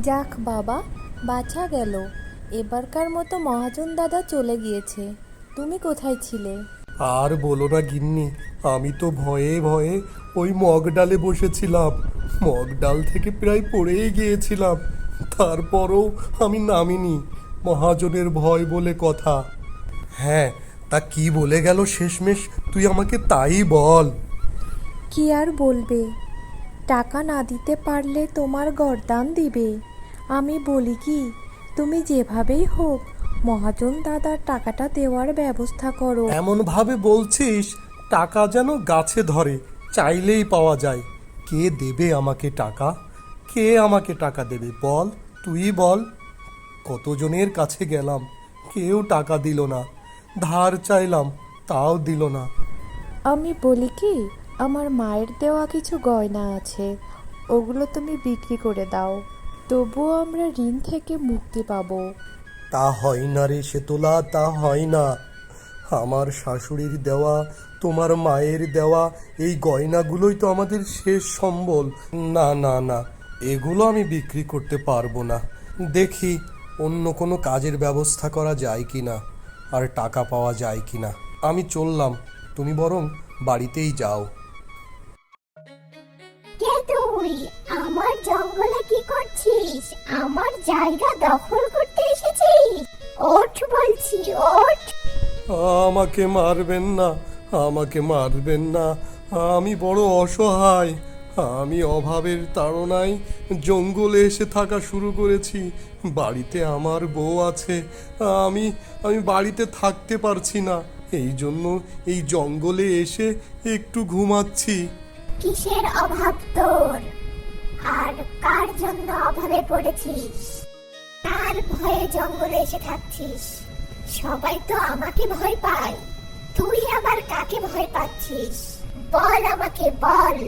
যাক বাবা, বাঁচা গেল। এবারকার মতো মহাজন দাদা চলে গিয়েছে। তুমি কোথায় ছিলে? আর বলো না গিন্নি, আমি তো ভয়ে ভয়ে ওই মগ ডালে বসেছিলাম। মগ ডাল থেকে প্রায় পড়েই গিয়েছিলাম, তারপরও আমি নামিনি। মহাজনের ভয় বলে কথা। হ্যাঁ, তা কি বলে গেল শেষমেশ, তুই আমাকে তাই বল। কি আর বলবে, টাকা না দিতে পারলে তোমার গরদান দিবে। আমি বলি কি, তুমি যেভাবেই হোক মহাজন দাদার টাকাটা দেওয়ার ব্যবস্থা করো। এমন ভাবে বলছিস টাকা যেন গাছে ধরে, চাইলেই পাওয়া যায়। কে দেবে আমাকে টাকা? কে আমাকে টাকা দেবে বল, তুই বল। কতজনের কাছে গেলাম, কেউ টাকা দিল না। ধার চাইলাম, তাও দিল না। আমি বলি কি, আমার মায়ের দেওয়া কিছু গয়না আছে, ওগুলো তুমি বিক্রি করে দাও, তবুও আমরা ঋণ থেকে মুক্তি পাবো। তা হয় না রে সেতলা, তা হয় না। আমার শাশুড়ির দেওয়া, তোমার মায়ের দেওয়া এই গয়নাগুলোই তো আমাদের শেষ সম্বল। না না না, এগুলো আমি বিক্রি করতে পারবো না। দেখি অন্য কোনো কাজের ব্যবস্থা করা যায় কি না, আর টাকা পাওয়া যায় কি না। আমি চললাম, তুমি বরং বাড়িতেই যাও। কে তুই? আমার জঙ্গলে কি করছিস? আমার জায়গা দখল করতে এসেছিস? ওঠ বলছি, ওঠ। আমাকে মারবেন না, আমাকে মারবেন না। আমি বড় অসহায়। আমি অভাবের তাড়নায় জঙ্গলে এসে থাকা শুরু করেছি। বাড়িতে আমার বউ আছে। আমি আমি বাড়িতে থাকতে পারছি না, এই জন্য এই জঙ্গলে এসে একটু ঘুমাচ্ছি। কিসের অভাব তোর? আর কার জন্য অভাবে পড়েছিস? কার ভয়ে জঙ্গলে এসে থাকছিস? সবাই তো আমাকে ভয় পায়, তুই আবার কাকে ভয় পাচ্ছিস? বল আমাকে, বল।